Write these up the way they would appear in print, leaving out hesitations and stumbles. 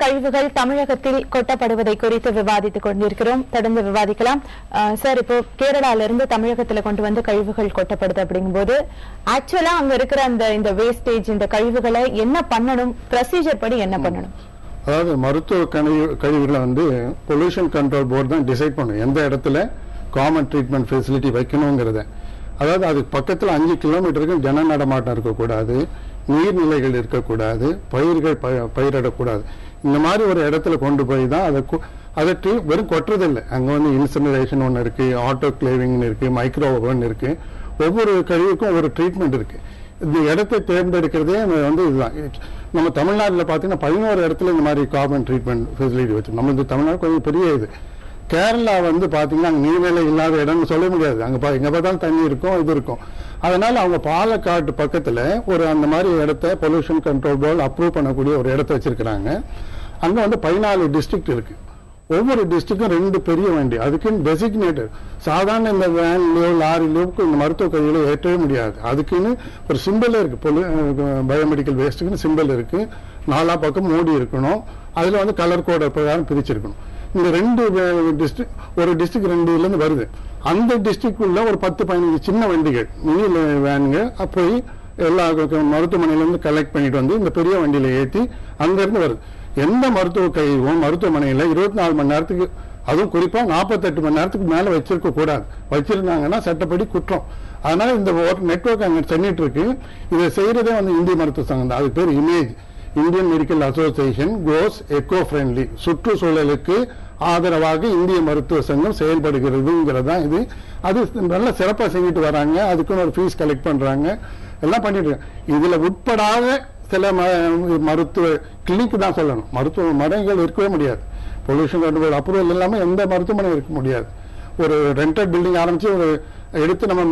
கழிவுகள் தமிழகத்தில் கொட்டப்படுவதை குறித்து விவாதித்துக் கொண்டிருக்கிறோம். தொடர்ந்து விவாதிக்கலாம். சார், இப்போ கேரளாவிலிருந்து தமிழகத்தில் கொண்டு வந்து கழிவுகள் கொட்டப்படுது அப்படிங்கும்போது ஆக்சுவலா அங்க இருக்கிற இந்த வேஸ்டேஜ், இந்த கழிவுகளை என்ன பண்ணணும், ப்ரொசீஜர் படி என்ன பண்ணணும்? அதாவது மருத்துவ கழிவுகளை வந்து பொல்யூஷன் கண்ட்ரோல் போர்டு தான் டிசைட் பண்ணும் எந்த இடத்துல காமன் ட்ரீட்மெண்ட் ஃபெசிலிட்டி வைக்கணுங்கிறத. அதாவது அது பக்கத்தில் 5 கிலோமீட்டருக்கு ஜன நடமாட்டம் இருக்கக்கூடாது, நீர்நிலைகள் இருக்கக்கூடாது, பயிர்கள் பயிரிடக்கூடாது. இந்த மாதிரி ஒரு இடத்துல கொண்டு போய் தான் அதை வெறும் கொட்டுறதில்லை. அங்கே வந்து இன்சினரேஷன் ஒன்று இருக்கு, ஆட்டோ கிளேவிங்னு இருக்கு, மைக்ரோ ஓவன் இருக்கு. ஒவ்வொரு கழிவுக்கும் ஒரு ட்ரீட்மெண்ட் இருக்கு. இந்த இடத்தை தேர்ந்தெடுக்கிறதே வந்து இதுதான். நம்ம தமிழ்நாட்டில் பார்த்தீங்கன்னா 11 இடத்துல இந்த மாதிரி கார்பன் ட்ரீட்மெண்ட் ஃபெசிலிட்டி வச்சு. நம்ம இந்த தமிழ்நாடு கொஞ்சம் பெரிய இது. கேரளா வந்து பார்த்தீங்கன்னா அங்கே நீர்நிலை இல்லாத இடம்னு சொல்ல முடியாது. அங்கே எங்கே பார்த்தாலும் தண்ணி இருக்கும், இது இருக்கும். அதனால அவங்க பாலக்காட்டு பக்கத்தில் ஒரு அந்த மாதிரி இடத்த பொல்யூஷன் கண்ட்ரோல் போர்டு அப்ரூவ் பண்ணக்கூடிய ஒரு இடத்த வச்சிருக்கிறாங்க. அங்கே வந்து 14 டிஸ்ட்ரிக்ட் இருக்கு. ஒவ்வொரு டிஸ்ட்ரிக்டும் 2 பெரிய வண்டி, அதுக்குன்னு டெசிக்னேட்டட். சாதாரண இந்த வேன்லயோ லாரிலயோ இந்த மருத்துவ கழிவுகளை ஏற்றவே முடியாது. அதுக்குன்னு ஒரு சிம்பிள் இருக்கு, பயோமெடிக்கல் வேஸ்ட்டுக்குன்னு சிம்பிள் இருக்கு. 4 பக்கம் மூடி இருக்கணும். அதுல வந்து கலர் கோட பிரகாரம் பிரிச்சிருக்கணும். இந்த 2 டிஸ்ட்ரிக்ட், ஒரு டிஸ்ட்ரிக்ட் 2 வருது. அந்த டிஸ்ட்ரிக்ட் உள்ள ஒரு 10-15 சின்ன வண்டிகள், மினி வேனுங்க போய் எல்லா மருத்துவமனையிலிருந்து கலெக்ட் பண்ணிட்டு வந்து இந்த பெரிய வண்டியில ஏற்றி அங்கிருந்து வருது. எந்த மருத்துவ கழிவும் மருத்துவமனையில 24 மணி நேரத்துக்கு, அதுவும் குறிப்பா 48 மணி நேரத்துக்கு மேல வச்சிருக்க கூடாது. வச்சிருந்தாங்கன்னா சட்டப்படி குற்றம். அதனால இந்த நெட்வொர்க் அங்க சென்னிட்டு இருக்கு. இதை செய்யறதே வந்து இந்திய மருத்துவ சங்கம் தான். அது பேர் இமேஜ், இந்தியன் மெடிக்கல் அசோசியேஷன் கோஸ் எக்கோ ஃப்ரெண்ட்லி, சுற்றுச்சூழலுக்கு ஆதரவாக இந்திய மருத்துவ சங்கம் செயல்படுகிறதுங்கிறதா இது. அது நல்ல சிறப்பாக செஞ்சுட்டு வராங்க. அதுக்குன்னு ஒரு ஃபீஸ் கலெக்ட் பண்றாங்க, எல்லாம் பண்ணிட்டு இருக்காங்க. இதுல உட்படாத சில மருத்துவ கிளினிக் தான் சொல்லணும். மருத்துவமனைகள் இருக்கவே முடியாது. பொல்யூஷன் கண்ட்ரோல் அப்ரூவல் இல்லாம எந்த மருத்துவமனை இருக்க முடியாது. ஒரு ரெண்டட் பில்டிங் ஆரம்பிச்சு ஒரு எடுத்து நம்ம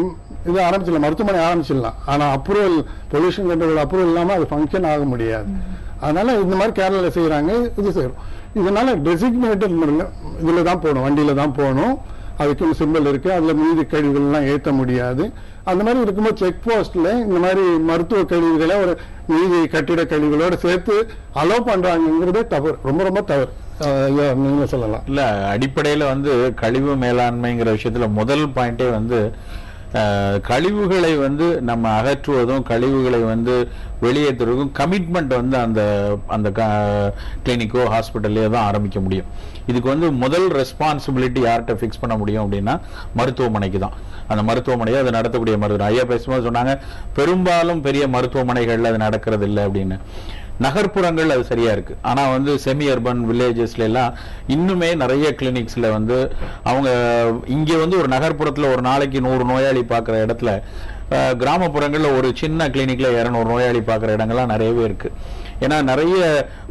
இது ஆரம்பிச்சிடலாம், மருத்துவமனை ஆரம்பிச்சிடலாம். ஆனா அப்ரூவல், பொல்யூஷன் கண்ட்ரோல் அப்ரூவல் இல்லாம அது ஃபங்க்ஷன் ஆக முடியாது. அதனால இந்த மாதிரி கேரளாவில் செய்யறாங்க, இது செய்யறோம். இதனால டெசிக்னேட்டட் இதுல தான் போகணும், வண்டியில தான் போகணும். அதுக்கு சிம்பிள் இருக்கு. அதுல மீதி கழிவுகள் எல்லாம் ஏற்ற முடியாது. அந்த மாதிரி இருக்கும்போது செக் போஸ்ட்ல இந்த மாதிரி மருத்துவ கழிவுகளை ஒரு மீதி கட்டிட கழிவுகளோட சேர்த்து அலோவ் பண்றாங்கிறதே தவறு, ரொம்ப ரொம்ப தவறு. நீங்க சொல்லலாம். இல்ல, அடிப்படையில வந்து கழிவு மேலாண்மைங்கிற விஷயத்துல முதல் பாயிண்டே வந்து கழிவுகளை வந்து நம்ம அகற்றுவதும் கழிவுகளை வந்து வெளியேற்றுவதும் கமிட்மெண்ட் வந்து அந்த கிளினிக்கோ ஹாஸ்பிட்டல்லையோ தான் ஆரம்பிக்க முடியும். இதுக்கு வந்து முதல் ரெஸ்பான்சிபிலிட்டி யார்கிட்ட ஃபிக்ஸ் பண்ண முடியும் அப்படின்னா மருத்துவமனைக்கு தான். அந்த மருத்துவமனையை அதை நடத்தக்கூடிய மருத்துவம். ஐயா பேசும்போது சொன்னாங்க பெரும்பாலும் பெரிய மருத்துவமனைகள்ல அது நடக்கிறது இல்லை அப்படின்னு. நகர்ப்புறங்கள் அது சரியா இருக்கு. ஆனா வந்து செமி அர்பன் வில்லேஜஸ்ல எல்லாம் இன்னுமே நிறைய கிளினிக்ஸ்ல வந்து அவங்க இங்க வந்து ஒரு நகர்ப்புறத்துல ஒரு நாளைக்கு 100 நோயாளி பார்க்குற இடத்துல கிராமப்புறங்கள்ல ஒரு சின்ன கிளினிக்ல 200 நோயாளி பார்க்குற இடங்கள்லாம் நிறையவே இருக்கு. ஏன்னா நிறைய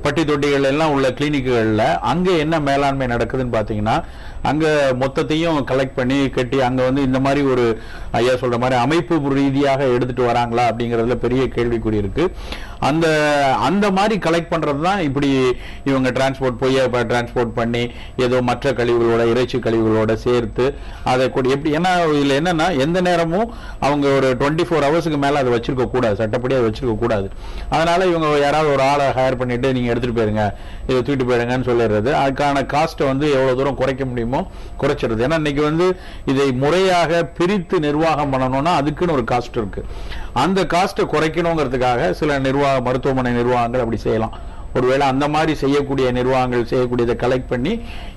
பட்டி தொட்டிகள் எல்லாம் உள்ள கிளினிக்குகள்ல அங்க என்ன மேலாண்மை நடக்குதுன்னு பாத்தீங்கன்னா, அங்க மொத்தத்தையும் கலெக்ட் பண்ணி கட்டி அங்க வந்து இந்த மாதிரி ஒரு ஐயா சொல்ற மாதிரி அமைப்பு ரீதியாக எடுத்துட்டு வராங்களா அப்படிங்கறதுல பெரிய கேள்விக்குறி இருக்கு. அந்த மாதிரி கலெக்ட் பண்றதுதான் இப்படி இவங்க டிரான்ஸ்போர்ட் பண்ணி ஏதோ மற்ற கழிவுகளோட, இறைச்சி கழிவுகளோட சேர்த்து அதை எப்படி, ஏன்னா இதுல என்னன்னா எந்த நேரமும் அவங்க ஒரு 24 ஹவர்ஸுக்கு மேல அதை வச்சிருக்க கூடாது, சட்டப்படி அதை வச்சிருக்க கூடாது. அதனால இவங்க யாராவது ஒரு ஆளை ஹையர் பண்ணிட்டு நீங்க எடுத்துட்டு போயிருங்க, இதை தூக்கிட்டு போயிருங்கன்னு சொல்லிடுறது. அதுக்கான காஸ்ட்டை வந்து எவ்வளவு தூரம் குறைக்க முடியுமோ குறைச்சிருது. ஏன்னா இன்னைக்கு வந்து இதை முறையாக பிரித்து நிர்வாகம் பண்ணணும்னா அதுக்குன்னு ஒரு காஸ்ட் இருக்கு. அந்த காஸ்ட்டை குறைக்கணுங்கிறதுக்காக சில மருத்துவமனை நிர்வாகங்கள் அப்படி செய்யலாம். ஒருவேளை அந்த மாதிரி செய்யக்கூடிய நிர்வாகங்கள் செய்யக்கூடியதை கலெக்ட் பண்ணி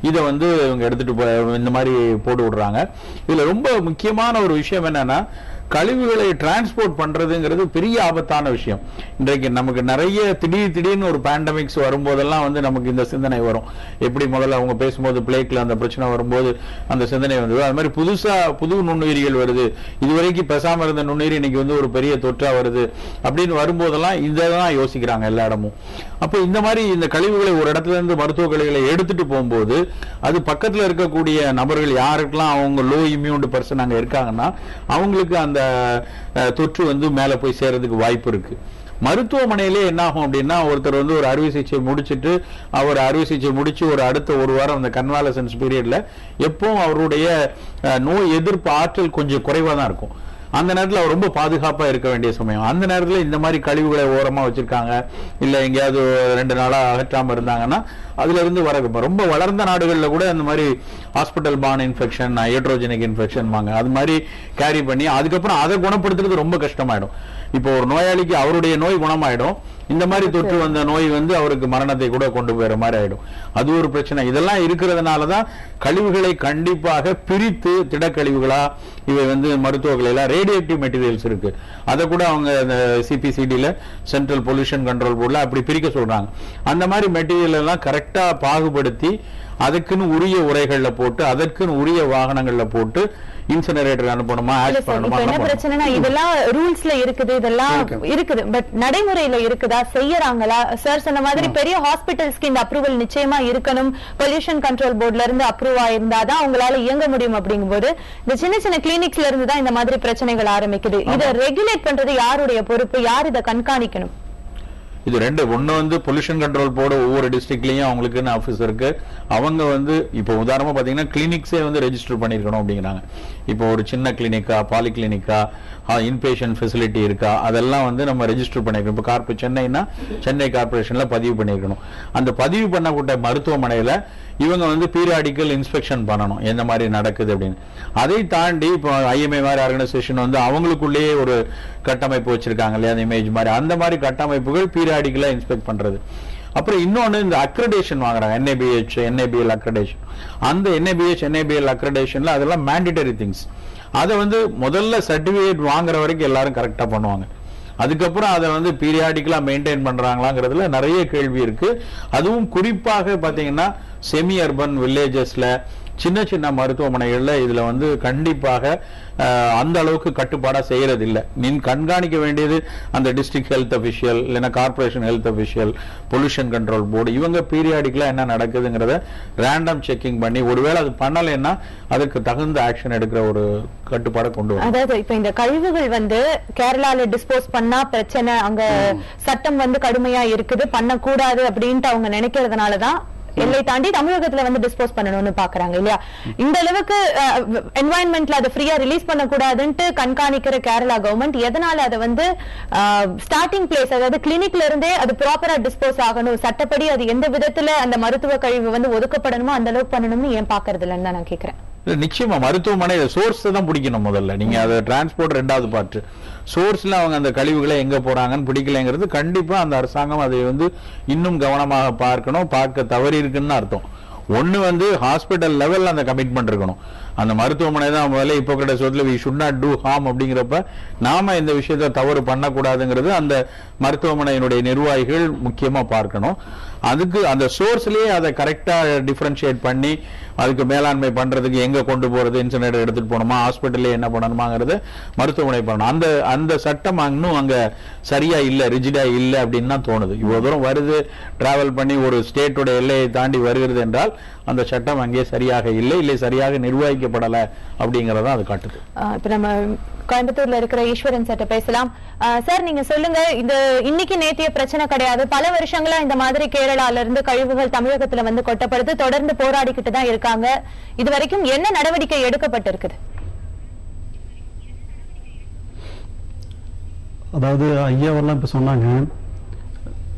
இதை வந்து இவங்க எடுத்துட்டு இந்த மாதிரி போட்டு விடுறாங்க. இதுல ரொம்ப முக்கியமான ஒரு விஷயம் என்னன்னா, கழிவுகளை டிரான்ஸ்போர்ட் பண்றதுங்கிறது பெரிய ஆபத்தான விஷயம். இன்றைக்கு நமக்கு நிறைய திடீர்னு ஒரு பேண்டமிக்ஸ் வரும்போதெல்லாம் வந்து நமக்கு இந்த சிந்தனை வரும். எப்படி முதல்ல அவங்க பேசும்போது பிளேக்ல அந்த பிரச்சனை வரும்போது அந்த சிந்தனை வந்தது. அது மாதிரி புது நுண்ணுயிரிகள் வருது, இதுவரைக்கும் பேசாம இருந்த நுண்ணுயிரி இன்னைக்கு வந்து ஒரு பெரிய தொற்றா வருது அப்படின்னு வரும்போதெல்லாம் இதெல்லாம் யோசிக்கிறாங்க எல்லா இடமும். அப்போ இந்த மாதிரி இந்த கழிவுகளை ஒரு இடத்துல இருந்து மருத்துவ கழிவுகளை எடுத்துட்டு போகும்போது அது பக்கத்துல இருக்கக்கூடிய நபர்கள் யாருக்கெல்லாம் அவங்க லோ இம்யூன் பர்சன் அங்க இருக்காங்கன்னா அவங்களுக்கு அந்த தொற்று வந்து மேல போய் சேர்றதுக்கு வாய்ப்பு இருக்கு. மருத்துவமனையிலே என்ன ஆகும் அப்படின்னா, ஒருத்தர் வந்து ஒரு அறுவை சிகிச்சை முடிச்சுட்டு அவர் அறுவை சிகிச்சை முடிச்சு ஒரு அடுத்த 1 வாரம் அந்த கன்வாலசன்ஸ் பீரியட்ல எப்பவும் அவருடைய நோய் எதிர்ப்பு ஆற்றல் கொஞ்சம் குறைவா தான் இருக்கும். அந்த நேரத்துல அவர் ரொம்ப பாதுகாப்பா இருக்க வேண்டிய சமயம். அந்த நேரத்துல இந்த மாதிரி கழிவுகளை ஓரமா வச்சிருக்காங்க, இல்ல எங்கேயாவது 2 நாளா அகற்றாம இருந்தாங்கன்னா அதுல இருந்து வர ரொம்ப வளர்ந்த நாடுகள்ல கூட அந்த மாதிரி ஹாஸ்பிட்டல் பார்ன் இன்ஃபெக்ஷன், ஹைட்ரோஜெனிக் இன்ஃபெக்ஷன் வாங்க அது மாதிரி கேரி பண்ணி அதுக்கப்புறம் அதை குணப்படுத்துறது ரொம்ப கஷ்டமாயிடும். இப்போ ஒரு நோயாளிக்கு அவருடைய நோய் குணமாயிடும், இந்த மாதிரி தொற்று வந்த நோய் வந்து அவருக்கு மரணத்தை கூட கொண்டு போயிற மாதிரி ஆயிடும். அது ஒரு பிரச்சனை. இதெல்லாம் இருக்கிறதுனாலதான் கழிவுகளை கண்டிப்பாக பிரித்து திடக்கழிவுகளா இவை வந்து மருத்துவ கழிவுகளா ரேடியேட்டிவ் மெட்டீரியல்ஸ் இருக்கு, அதை கூட அவங்க சிபிசிடில சென்ட்ரல் பொல்யூஷன் கண்ட்ரோல் போர்ட்ல அப்படி பிரிக்க சொல்றாங்க. அந்த மாதிரி மெட்டீரியல் எல்லாம் கரெக்டா பாகுபடுத்தி அதுக்குன்னு உரிய உரைகள்ல போட்டு அதற்குன்னு உரிய வாகனங்கள்ல போட்டு இன்சினரேட்டர் அனுப்பணுமா, ஆக்ட் பண்ணணுமா. என்ன பிரச்சனைனா இதெல்லாம் ரூல்ஸ்ல இருக்குது, இதெல்லாம் இருக்குது, பட் நடைமுறையில இருக்குதா, செய்யறாங்களா? சார் சொன்ன மாதிரி பெரிய ஹாஸ்பிட்டல்ஸ்க்கு இந்த அப்ரூவல் நிச்சயமா இருக்கணும், பொல்யூஷன் கண்ட்ரோல் போர்ட்ல இருந்து அப்ரூவ் ஆயிருந்தாதான் அவங்களால இயங்க முடியும். அப்படிங்கும்போது இந்த சின்ன சின்ன கிளினிக்ஸ்ல இருந்து தான் இந்த மாதிரி பிரச்சனைகள் ஆரம்பிக்குது. இதை ரெகுலேட் பண்றது யாருடைய பொறுப்பு, யார் இதை கண்காணிக்கணும்? இது ரெண்டு. ஒண்ணு வந்து பொல்யூஷன் கண்ட்ரோல் போர்டு ஒவ்வொரு டிஸ்ட்ரிக்ட்லயும் அவங்களுக்குன்னு ஆஃபீஸ் இருக்கு. அவங்க வந்து இப்போ உதாரணமா பாத்தீங்கன்னா கிளினிக்ஸே வந்து ரெஜிஸ்டர் பண்ணிருக்கணும் அப்படிங்கிறாங்க. இப்போ ஒரு சின்ன கிளினிக்கா, பாலி கிளினிக்கா, இன்பேஷன் ஃபெசிலிட்டி இருக்கா, அதெல்லாம் வந்து நம்ம ரெஜிஸ்டர் பண்ணிருக்கணும். இப்போ சென்னைனா சென்னை கார்பரேஷன்ல பதிவு பண்ணிருக்கணும். அந்த பதிவு பண்ணப்பட்ட மருத்துவமனையில இவங்க வந்து பீரியாடிக்கல் இன்ஸ்பெக்ஷன் பண்ணணும், எந்த மாதிரி நடக்குது அப்படின்னு. அதை தாண்டி இப்போ ஐஎம்ஏ மாதிரி ஆர்கனைசேஷன் வந்து அவங்களுக்குள்ளேயே ஒரு கட்டமைப்பு வச்சிருக்காங்க இல்லையா, அந்த இமேஜ் மாதிரி, அந்த மாதிரி கட்டமைப்புகள் பீரியாடிக்கலா இன்ஸ்பெக்ட் பண்றது. அப்புறம் இன்னொன்னு இந்த அக்ரெடேஷன் வாங்குறாங்க, NABH, NABL அக்ரெடேஷன். அந்த NABH, NABL அக்ரெடேஷன்ல அதெல்லாம் மேண்டேட்டரி திங்ஸ். அதை வந்து முதல்ல சர்டிபிகேட் வாங்குற வரைக்கும் எல்லாரும் கரெக்டா பண்ணுவாங்க. அதுக்கப்புறம் அதை வந்து பீரியாடிக்கலா மெயின்டைன் பண்றாங்களாங்கிறதுல நிறைய கேள்வி இருக்கு. அதுவும் குறிப்பாக பாத்தீங்கன்னா செமி அர்பன் வில்லேஜஸ்ல சின்ன சின்ன மருத்துவமனைகள்ல இதுல வந்து கண்டிப்பாக அந்த அளவுக்கு கட்டுப்பாடா செய்யறது இல்ல. நீங்க கண்காணிக்க வேண்டியது அந்த டிஸ்ட்ரிக்ட் ஹெல்த் அபிஷியல், இல்லைன்னா corporation health official, pollution control board, இவங்க பீரியாடிக்கலா என்ன நடக்குதுங்கிறத ரேண்டம் செக்கிங் பண்ணி ஒருவேளை அது பண்ணலைன்னா அதுக்கு தகுந்த ஆக்ஷன் எடுக்கிற ஒரு கட்டுப்பாடை கொண்டு வரும். அதாவது இப்ப இந்த கழிவுகள் வந்து கேரளால டிஸ்போஸ் பண்ணா பிரச்சனை, அங்க சட்டம் வந்து கடுமையா இருக்குது, பண்ணக்கூடாது அப்படின்ட்டு அவங்க நினைக்கிறதுனாலதான் எல்லை தாண்டி தமிழகத்துல வந்து டிஸ்போஸ் பண்ணணும்னு பாக்குறாங்க இல்லையா? இந்த அளவுக்கு என்வாயன்மெண்ட்ல அதை ஃப்ரீயா ரிலீஸ் பண்ணக்கூடாதுன்ட்டு கண்காணிக்கிற கேரளா கவர்மெண்ட் எதனால அதை வந்து ஸ்டார்டிங் பிளேஸ், அதாவது கிளினிக்ல இருந்தே அது ப்ராப்பரா டிஸ்போஸ் ஆகணும், சட்டப்படி அது எந்த விதத்துல அந்த மருத்துவ கழிவு வந்து ஒதுக்கப்படணுமோ அந்த அளவுக்கு பண்ணணும்னு ஏன் பாக்குறது இல்லைன்னு தான் நான் கேட்கிறேன். நிச்சயமா மருத்துவமனை சோர்ஸ் தான் பிடிக்கணும் முதல்ல. நீங்க அதை டிரான்ஸ்போர்ட் ரெண்டாவது பார்ட். சோர்ஸ்ல அவங்க அந்த கழிவுகளை எங்க போறாங்கன்னு பிடிக்கலைங்கிறது கண்டிப்பா அந்த அரசாங்கம் அதை வந்து இன்னும் கவனமாக பார்க்கணும். பார்க்க தவறி இருக்குன்னு அர்த்தம். ஒண்ணு வந்து ஹாஸ்பிட்டல் லெவல்ல அந்த கமிட்மெண்ட் இருக்கணும். அந்த மருத்துவமனை தான் முதல்ல ஹிப்போக்ரட்டஸ் சொல்ல we should not do harm அப்படிங்கிறப்ப நாம இந்த விஷயத்தை தவறு பண்ணக்கூடாதுங்கிறது அந்த மருத்துவமனையினுடைய நிர்வாகிகள் முக்கியமா பார்க்கணும். அதுக்கு அந்த சோர்ஸ்லயே அதை கரெக்டா டிஃபரன்ஷியேட் பண்ணி அதுக்கு மேலாண்மை பண்றதுக்கு எங்க கொண்டு போறது, இன்சினரேட்டர் எடுத்துட்டு போகணுமா, ஹாஸ்பிட்டல்ல என்ன பண்ணணுமாங்கிறது மருத்துவமனை பண்ணணும். அந்த அந்த சட்டம் இன்னும் அங்க சரியா இல்ல, ரிஜிடா இல்ல அப்படின்னு தான் தோணுது. இவ்வளவு தூரம் வருது, டிராவல் பண்ணி ஒரு ஸ்டேட்டோட எல்லையை தாண்டி வருகிறது என்றால் அந்த சட்டம் அங்கே சரியாக இல்லை சரியாக நிர்வகிக்கப்படல அப்படிங்கறத அது காட்டுது. இப்ப நம்ம கோயம்புத்தூர்ல இருக்கிற ஈஸ்வரன் சார் பேசலாம். சார் நீங்க சொல்லுங்க, இந்த இன்னைக்கு நேத்திய பிரச்சனை கிடையாது, பல வருஷங்களா இந்த மாதிரி கேரளால இருந்து கழிவுகள் தமிழகத்துல வந்து கொட்டப்படுது, தொடர்ந்து போராடிக்கிட்டு தான் இருக்காங்க. இது வரைக்கும் என்ன நடவடிக்கை எடுக்கப்பட்டிருக்குது? அதாவது ஐயாவெல்லாம் இப்ப சொன்னாங்க,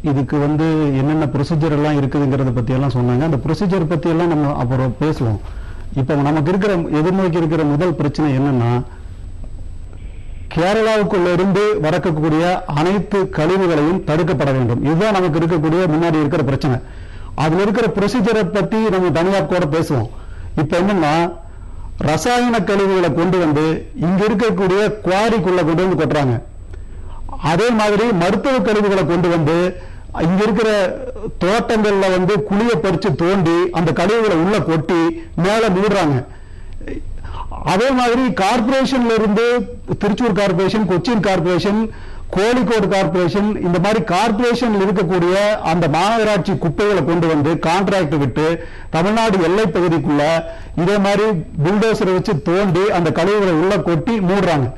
இதுக்கு வந்து என்னென்ன ப்ரொசீஜர் எல்லாம் இருக்குதுங்கிறத பத்தி எல்லாம் சொன்னாங்க. அந்த ப்ரொசீஜர் பத்தி எல்லாம் நம்ம அப்புறம் பேசுவோம். இப்ப நமக்கு இருக்கிற எதிர்நோக்கி இருக்கிற முதல் பிரச்சனை என்னன்னா, கேரளாவுக்குள்ள இருந்து வரக்கூடிய அனைத்து கழிவுகளையும் தடுக்கப்பட வேண்டும். இதுதான் நமக்கு இருக்கக்கூடிய முன்னாடி இருக்கிற பிரச்சனை. அதுல இருக்கிற ப்ரொசீஜரை பத்தி நம்ம தனியா கூட பேசுவோம். இப்ப என்னன்னா, ரசாயன கழிவுகளை கொண்டு வந்து இங்க இருக்கக்கூடிய குவாரிக்குள்ள கொண்டு வந்து கொட்டுறாங்க. அதே மாதிரி மருத்துவ கழிவுகளை கொண்டு வந்து இங்க இருக்கிற தோட்டங்கள்ல வந்து குழிய பறிச்சு தோண்டி அந்த கழிவுகளை உள்ள கொட்டி மேல மூடுறாங்க. அதே மாதிரி கார்பரேஷன்ல இருந்து Thrissur corporation, Cochin corporation, Kozhikode corporation, இந்த மாதிரி கார்பரேஷன் இருக்கக்கூடிய அந்த மாநகராட்சி குப்பைகளை கொண்டு வந்து கான்ட்ராக்ட் விட்டு தமிழ்நாடு எல்லை பகுதிக்குள்ள இதே மாதிரி புல்டோசரை வச்சு தோண்டி அந்த கழிவுகளை உள்ள கொட்டி மூடுறாங்க.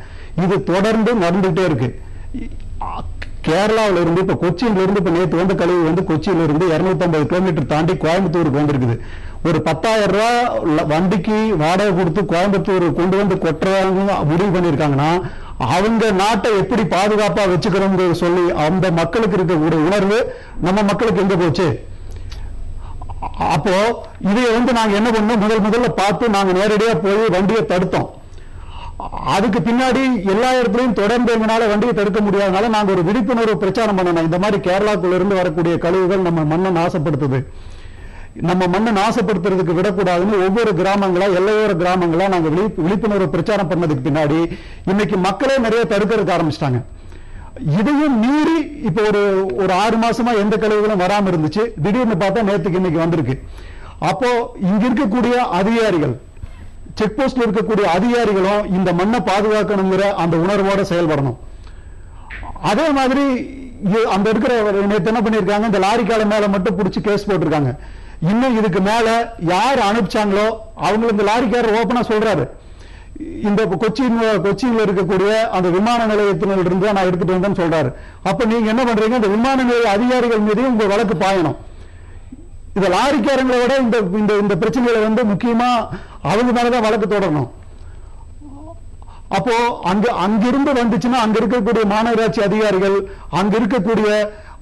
இது தொடர்ந்து நடந்துகிட்டே இருக்கு. கேரளாவில இருந்து இப்ப கொச்சியில இருந்து இப்ப நேற்று வந்த கழிவு வந்து கொச்சியில இருந்து 250 கிலோமீட்டர் தாண்டி கோயம்புத்தூருக்கு வந்திருக்குது. ஒரு 10,000 ரூபாய் வண்டிக்கு வாடகை கொடுத்து கோயம்புத்தூர் கொண்டு வந்து கொட்டுறாங்க முடிவு பண்ணிருக்காங்கன்னா அவங்க நாட்டை எப்படி பாதுகாப்பா வச்சுக்கிறோம் சொல்லி அந்த மக்களுக்கு இருக்கக்கூடிய உணர்வு நம்ம மக்களுக்கு எங்க போச்சு? அப்போ இதை நாங்க என்ன பண்ணோம், முதல்ல பார்த்து நாங்க நேரடியா போய் வண்டியை தடுத்தோம். அதுக்கு பின்னாடி எல்லா இடத்துலயும் தொடர்ந்து எங்களால வண்டியை தடுக்க முடியாதனால நாங்க ஒரு விழிப்புணர்வு பிரச்சாரம் பண்ணணும். இந்த மாதிரி கேரளாக்குள்ள இருந்து வரக்கூடிய கழிவுகள் நம்ம மண்ணை நாசப்படுத்துது, நம்ம மண்ணை நாசப்படுத்துறதுக்கு விடக்கூடாதுன்னு ஒவ்வொரு கிராமங்களா எல்லையோர கிராமங்களா நாங்க விழிப்புணர்வு பிரச்சாரம் பண்ணதுக்கு பின்னாடி இன்னைக்கு மக்களே நிறைய தடுக்கிறதுக்கு ஆரம்பிச்சிட்டாங்க. இதையும் மீறி இப்ப ஒரு 6 மாசமா எந்த கழிவுகளும் வராம இருந்துச்சு. திடீர்னு பார்த்தா நேற்றுக்கு இன்னைக்கு வந்திருக்கு. அப்போ இங்க இருக்கக்கூடிய அதிகாரிகள், செக் போஸ்ட்ல இருக்கக்கூடிய அதிகாரிகளும் இந்த மண்ணை பாதுகாக்கணுங்கிற அந்த உணர்வோட செயல்படணும். அதே மாதிரி அந்த இருக்கிற நேற்று என்ன பண்ணிருக்காங்க, இந்த லாரிக்கால மேல மட்டும் பிடிச்சி கேஸ் போட்டிருக்காங்க. இன்னும் இதுக்கு மேல யார் அனுப்பிச்சாங்களோ அவங்க இந்த லாரிக்காரர் ஓபனா சொல்றாரு, இந்த கொச்சின்ல இருக்கக்கூடிய அந்த விமான நிலையத்தினர் இருந்து நான் எடுத்துட்டு வந்தேன்னு சொல்றாரு. அப்ப நீங்க என்ன பண்றீங்க, இந்த விமான நிலைய அதிகாரிகள் மீது உங்க வழக்கு பாயணும். இந்த லாரிக்காரங்களை விட இந்த பிரச்சனைகளை முக்கியமா அவங்க மேலதான் வழக்கு தொடரணும். அப்போ அங்கிருந்து வந்துச்சுன்னா அங்க இருக்கக்கூடிய மாநகராட்சி அதிகாரிகள், அங்க இருக்கக்கூடிய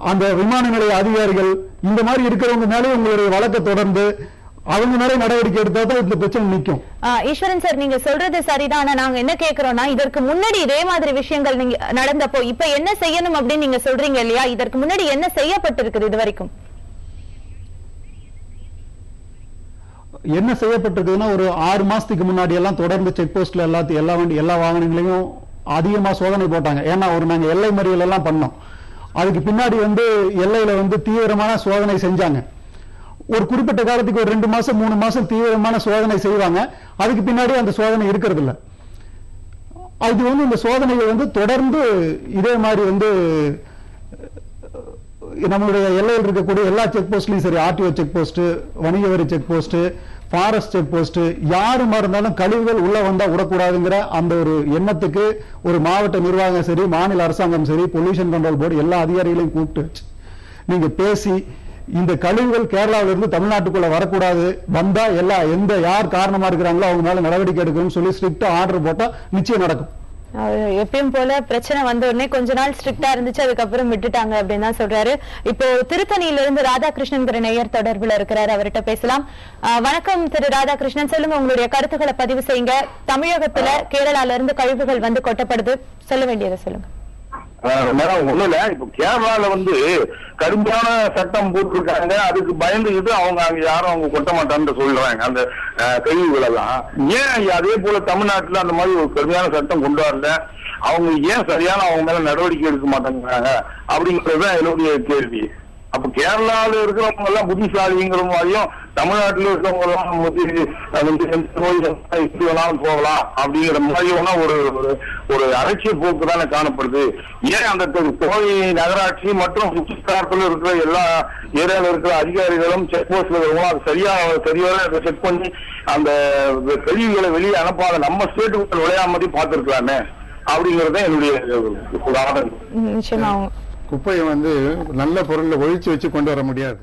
அந்த விமான நிலைய அதிகாரிகள், இந்த மாதிரி இருக்கிறவங்க மேலே உங்களுடைய வழக்கை தொடர்ந்து அவங்க மேலே நடவடிக்கை எடுத்தா தான் இந்த பிரச்சனை நிற்கும். ஈஸ்வரன் சார், நீங்க சொல்றது சரிதான். ஆனா நாங்க என்ன கேட்கிறோம்னா, இதற்கு முன்னாடி இதே மாதிரி விஷயங்கள் நீங்க நடந்தப்போ இப்ப என்ன செய்யணும் அப்படின்னு நீங்க சொல்றீங்க இல்லையா? இதற்கு முன்னாடி என்ன செய்யப்பட்டிருக்குது இது வரைக்கும்? என்ன செய்யப்பட்டிருக்குதுன்னா, ஒரு 6 மாசத்துக்கு முன்னாடி எல்லாம் தொடர்ந்து செக் போஸ்ட்ல எல்லா வாகனங்களையும் அதிகமா சோதனை போட்டாங்க. ஏன்னா நாங்க எல்லை மறியல் எல்லாம் பண்ணோம். அதுக்கு பின்னாடி எல்லையில தீவிரமான சோதனை செஞ்சாங்க. ஒரு குறிப்பிட்ட காலத்துக்கு ஒரு 2 மாசம் 3 மாசம் தீவிரமான சோதனை செய்வாங்க. அதுக்கு பின்னாடி அந்த சோதனை இருக்கிறது இல்ல. அது இந்த சோதனைகள் தொடர்ந்து இதே மாதிரி நம்மளுடைய எல்லையில் இருக்கக்கூடிய எல்லா செக் போஸ்ட்லயும் சரி, ஆர்டிஓ செக் போஸ்ட், வணிக வரி check post, forest check post, யாருமா இருந்தாலும் கழிவுகள் உள்ள வந்தா விடக்கூடாதுங்கிற அந்த ஒரு எண்ணத்துக்கு ஒரு மாவட்ட நிர்வாகம் சரி, மாநில அரசாங்கம் சரி, பொல்யூஷன் கண்ட்ரோல் போர்டு எல்லா அதிகாரிகளையும் கூப்பிட்டு நீங்க பேசி இந்த கழிவுகள் கேரளாவில இருந்து தமிழ்நாட்டுக்குள்ள வரக்கூடாது, வந்தா யார் காரணமா இருக்கிறாங்களோ அவங்க மேல நடவடிக்கை எடுக்கணும்னு சொல்லி ஸ்ட்ரிக்டா ஆர்டர் போட்டா நிச்சயம் நடக்கும். எப்பயும் போல பிரச்சனை வந்த உடனே கொஞ்ச நாள் ஸ்ட்ரிக்டா இருந்துச்சு, அதுக்கப்புறம் விட்டுட்டாங்க அப்படின்னு தான் சொல்றாரு. இப்போ திருத்தணியில இருந்து ராதாகிருஷ்ணன் நேயர் தொடர்புல இருக்கிறாரு, அவர்கிட்ட பேசலாம். வணக்கம் திரு ராதாகிருஷ்ணன், சொல்லுங்க, உங்களுடைய கருத்துக்களை பதிவு செய்யுங்க. தமிழகத்துல கேரளால இருந்து கழிவுகள் கொட்டப்படுது, சொல்ல வேண்டியதை சொல்லுங்க. மேடம், ஒண்ணு இல்ல, இப்ப கேரளால கடுமையான சட்டம் போட்டிருக்காங்க. அதுக்கு பயந்துகிட்டு அவங்க அங்க யாரும் அவங்க கொட்ட மாட்டான்னு சொல்றாங்க அந்த கழிவுகள் எல்லாம். ஏன் அதே போல தமிழ்நாட்டுல அந்த மாதிரி ஒரு கடுமையான சட்டம் கொண்டு வரல, அவங்க ஏன் சரியான அவங்க மேல நடவடிக்கை எடுக்க மாட்டேங்கிறாங்க அப்படிங்கறதுதான் என்னுடைய கேள்வி. அப்ப கேரளாவில் இருக்கிறவங்க எல்லாம் புத்திசாலிங்கிற மாதிரியும் தமிழ்நாட்டில் இருக்கிறவங்க எல்லாம் போகலாம் அப்படிங்கிற மாதிரியான ஒரு அலட்சிய போக்கு தானே காணப்படுது. ஏன் அந்த கோவை நகராட்சி மற்றும் சுற்றுத்தாரத்தில் இருக்கிற எல்லா ஏரியாவில் இருக்கிற அதிகாரிகளும் செக் போஸ்ட்ல சரியாக செக் பண்ணி அந்த கழிவுகளை வெளியே அனுப்பாத நம்ம ஸ்டேட்டுக்குள்ள விளையாமதி பார்த்திருக்கலாமே அப்படிங்கறத என்னுடைய ஒரு ஆதங்கம். குப்பையை நல்ல பொருள்ல ஒழிச்சு வச்சு கொண்டு வர முடியாது.